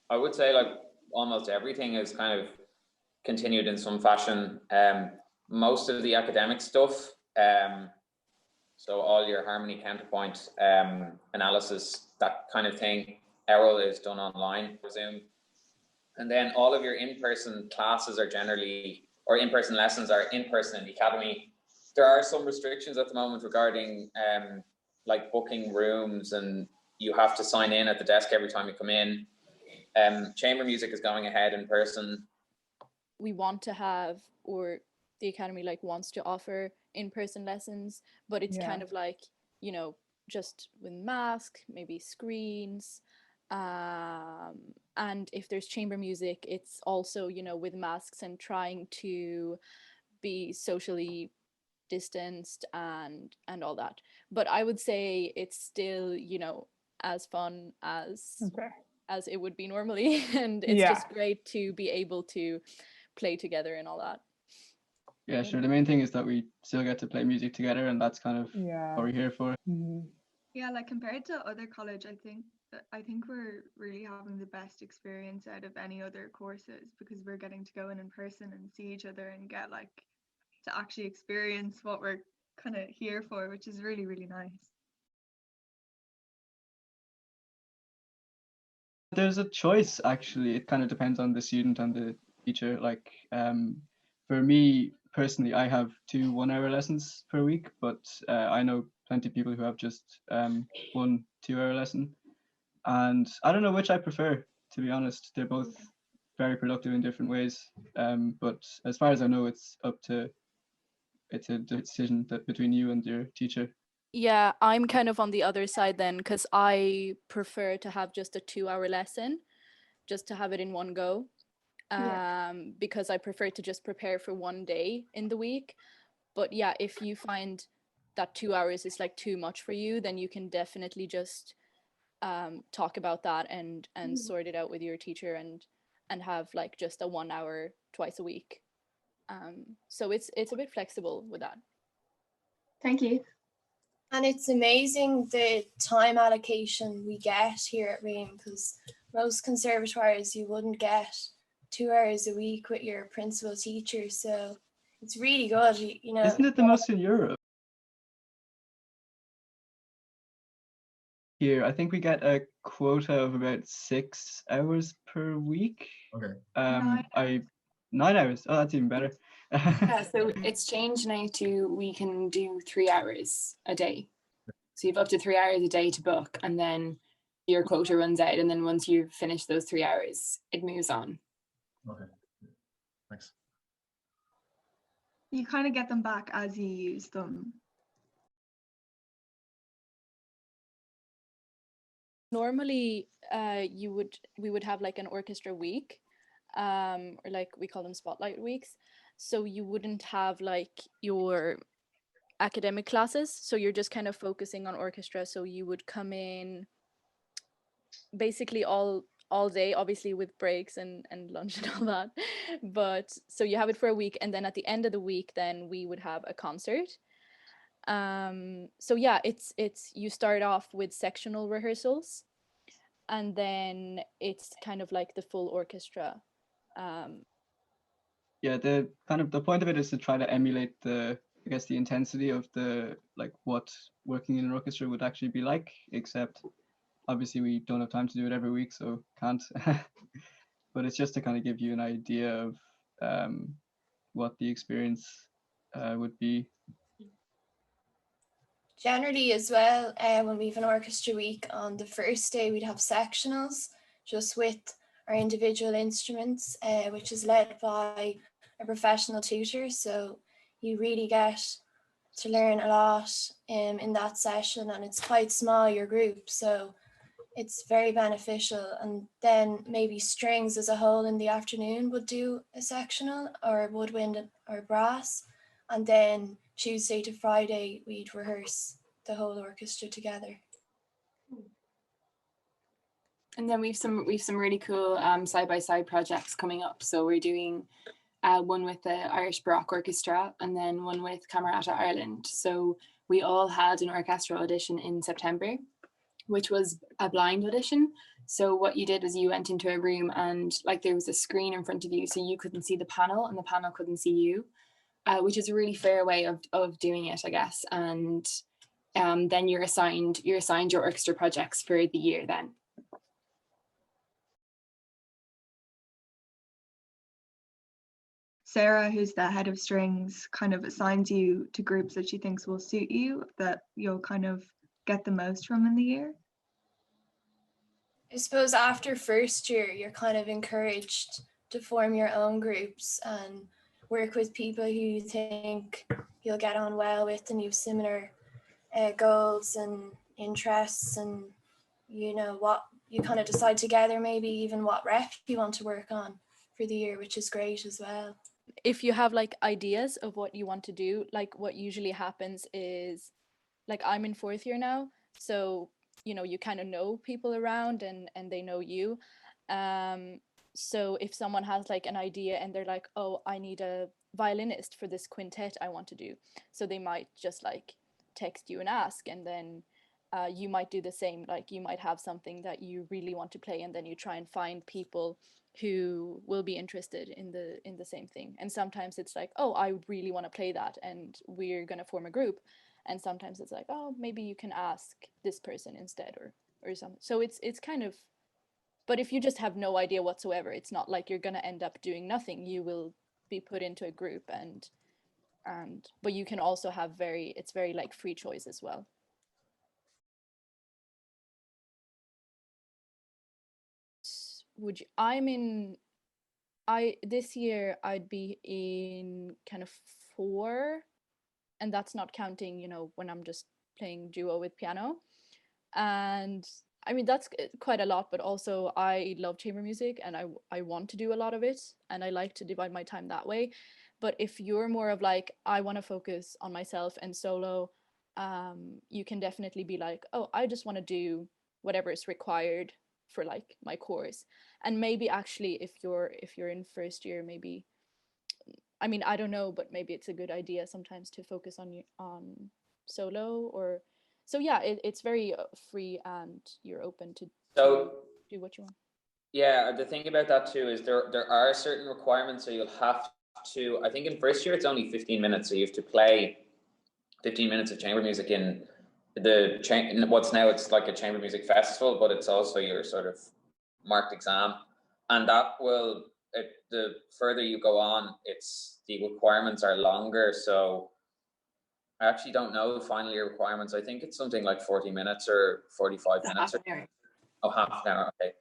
I would say like almost everything is kind of continued in some fashion. Most of the academic stuff, so all your harmony counterpoint analysis, that kind of thing, Errol is done online, I presume. And then all of your in-person classes are generally, or in-person lessons are in-person in the academy. There are some restrictions at the moment regarding like booking rooms, and you have to sign in at the desk every time you come in. Chamber music is going ahead in person. We want to have, or the academy like wants to offer in-person lessons, but it's kind of like, you know, just with masks, maybe screens, and if there's chamber music, it's also, you know, with masks and trying to be socially distanced and all that. But I would say it's still, you know, as fun as it would be normally, and it's just great to be able to play together and all that. Yeah, sure. The main thing is that we still get to play music together, and that's kind of what we're here for. Yeah, like compared to other college, I think we're really having the best experience out of any other courses, because we're getting to go in person and see each other and get like to actually experience what we're kind of here for, which is really, really nice. There's a choice, actually. It kind of depends on the student and the teacher. Like, for me personally, I have 2 1-hour lessons per week, but I know plenty of people who have just 1 2-hour lesson. And I don't know which I prefer, to be honest. They're both very productive in different ways. But as far as I know, it's a decision that between you and your teacher. Yeah, I'm kind of on the other side then, because I prefer to have just a 2-hour lesson, just to have it in one go, because I prefer to just prepare for one day in the week. But yeah, if you find that 2 hours is like too much for you, then you can definitely just talk about that and sort it out with your teacher and have like just a 1 hour twice a week. So it's a bit flexible with that. Thank you. And it's amazing the time allocation we get here at RIAM, because most conservatoires you wouldn't get 2 hours a week with your principal teacher. So it's really good, you know. Isn't it the most in Europe? Here, I think we get a quota of about 6 hours per week. Okay. 9 hours. Oh, that's even better. Yeah, so it's changed now to we can do 3 hours a day. So you've up to 3 hours a day to book, and then your quota runs out, and then once you've finished those 3 hours, it moves on. Okay, thanks. You kind of get them back as you use them. Normally, we would have like an orchestra week, or like we call them spotlight weeks. So you wouldn't have like your academic classes. So you're just kind of focusing on orchestra. So you would come in basically all day, obviously with breaks and lunch and all that. But so you have it for a week, and then at the end of the week, then we would have a concert. So yeah, it's you start off with sectional rehearsals, and then it's kind of like the full orchestra. Yeah, the point of it is to try to emulate the intensity of the like what working in an orchestra would actually be like, except obviously we don't have time to do it every week, so can't. But it's just to kind of give you an idea of what the experience would be. Generally as well, when we have an orchestra week, on the first day we'd have sectionals just with our individual instruments, which is led by a professional tutor. So you really get to learn a lot in that session, and it's quite small, your group, so it's very beneficial. And then maybe strings as a whole in the afternoon would do a sectional, or woodwind or brass, and then Tuesday to Friday we'd rehearse the whole orchestra together. And then we've some really cool side-by-side projects coming up. So we're doing one with the Irish Baroque Orchestra, and then one with Camerata Ireland. So we all had an orchestral audition in September, which was a blind audition. So what you did was you went into a room and like there was a screen in front of you, so you couldn't see the panel and the panel couldn't see you, which is a really fair way of doing it, I guess. And then you're assigned your orchestra projects for the year then. Sarah, who's the head of strings, kind of assigns you to groups that she thinks will suit you, that you'll kind of get the most from in the year. I suppose after first year, you're kind of encouraged to form your own groups and work with people who you think you'll get on well with and you have similar goals and interests, and you know what you kind of decide together, maybe even what rep you want to work on for the year, which is great as well. If you have like ideas of what you want to do, like what usually happens is, like I'm in 4th year now, so you know you kind of know people around and they know you. So if someone has like an idea and they're like, oh, I need a violinist for this quintet I want to do, so they might just like text you and ask, and then you might do the same. Like you might have something that you really want to play, and then you try and find people who will be interested in the same thing. And sometimes it's like, oh, I really want to play that and we're going to form a group. And sometimes it's like, oh, maybe you can ask this person instead or something. So it's kind of, but if you just have no idea whatsoever, it's not like you're going to end up doing nothing. You will be put into a group and but you can also have it's very like free choice as well. This year I'd be in kind of 4, and that's not counting, you know, when I'm just playing duo with piano. And I mean, that's quite a lot, but also I love chamber music and I want to do a lot of it, and I like to divide my time that way. But if you're more of like, I want to focus on myself and solo, you can definitely be like, oh, I just want to do whatever is required for like my course. And maybe actually if you're in 1st year, maybe, I mean, I don't know, but maybe it's a good idea sometimes to focus on solo. Or so yeah, it's very free and you're open to do what you want. Yeah, the thing about that too is there are certain requirements, so you'll have to, I think in 1st year it's only 15 minutes, so you have to play 15 minutes of chamber music in what's now, it's like a chamber music festival, but it's also your sort of marked exam. And that will, the further you go on, the requirements are longer. So I actually don't know final year requirements. I think it's something like 40 minutes or 45 minutes. Half an hour, okay.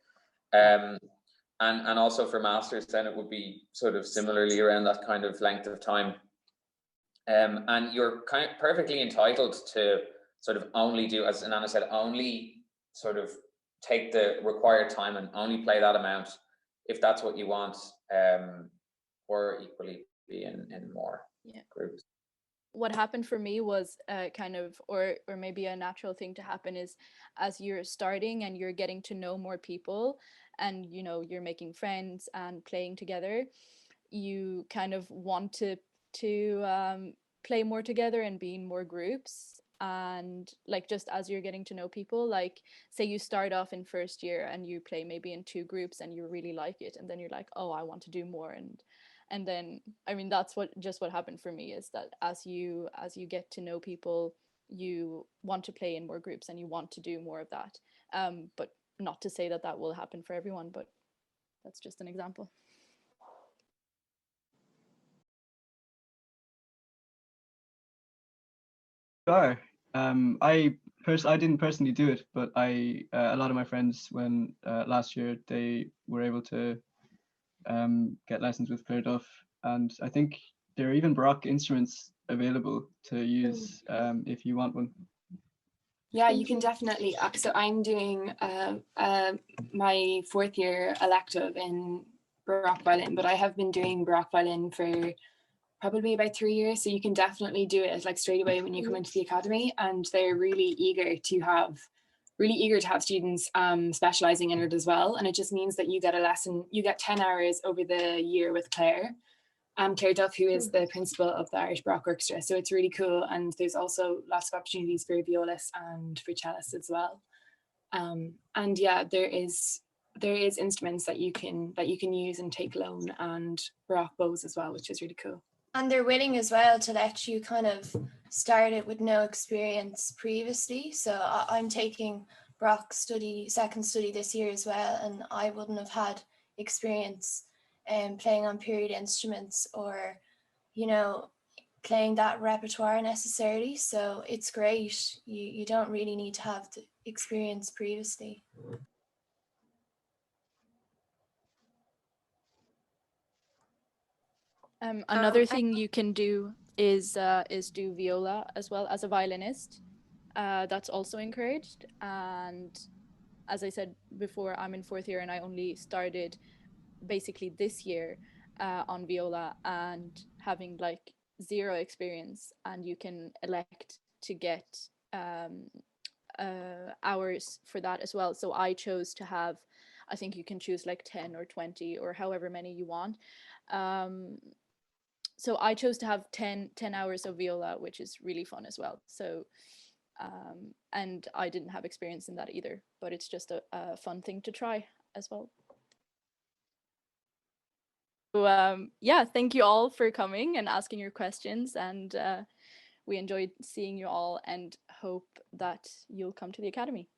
And also for masters, then it would be sort of similarly around that kind of length of time. And you're kind of perfectly entitled to sort of only do, as Inana said, only sort of take the required time and only play that amount if that's what you want, or equally be in more groups. What happened for me was kind of, or maybe a natural thing to happen is, as you're starting and you're getting to know more people and, you know, you're making friends and playing together, you kind of want to play more together and be in more groups. And like, just as you're getting to know people, like say you start off in 1st year and you play maybe in 2 groups and you really like it, and then you're like, oh, I want to do more. And then, I mean, that's what happened for me, is that as you get to know people, you want to play in more groups and you want to do more of that. But not to say that will happen for everyone, but that's just an example. Sure. I didn't personally do it, but a lot of my friends, when last year, they were able to get lessons with Peadar Ó, and I think there are even Baroque instruments available to use if you want one. Yeah, you can definitely. So I'm doing my 4th year elective in Baroque violin, but I have been doing Baroque violin for probably about 3 years. So you can definitely do it like straight away when you come into the academy, and they're really eager to have students specializing in it as well. And it just means that you get a lesson, you get 10 hours over the year with Claire Duff, who is the principal of the Irish Baroque Orchestra. So it's really cool. And there's also lots of opportunities for violists and for cellists as well. And yeah, there is instruments that you can use and take loan, and Baroque bows as well, which is really cool. And they're willing as well to let you kind of start it with no experience previously. So I'm taking Baroque second study this year as well, and I wouldn't have had experience playing on period instruments or, you know, playing that repertoire necessarily. So it's great. You don't really need to have the experience previously. Another thing you can do is do viola as well as a violinist. That's also encouraged. And as I said before, I'm in 4th year and I only started basically this year on viola and having like 0 experience, and you can elect to get hours for that as well. So I chose to have, I think you can choose like 10 or 20 or however many you want. So I chose to have 10 hours of viola, which is really fun as well. So and I didn't have experience in that either, but it's just a fun thing to try as well. So yeah, thank you all for coming and asking your questions, and we enjoyed seeing you all and hope that you'll come to the Academy.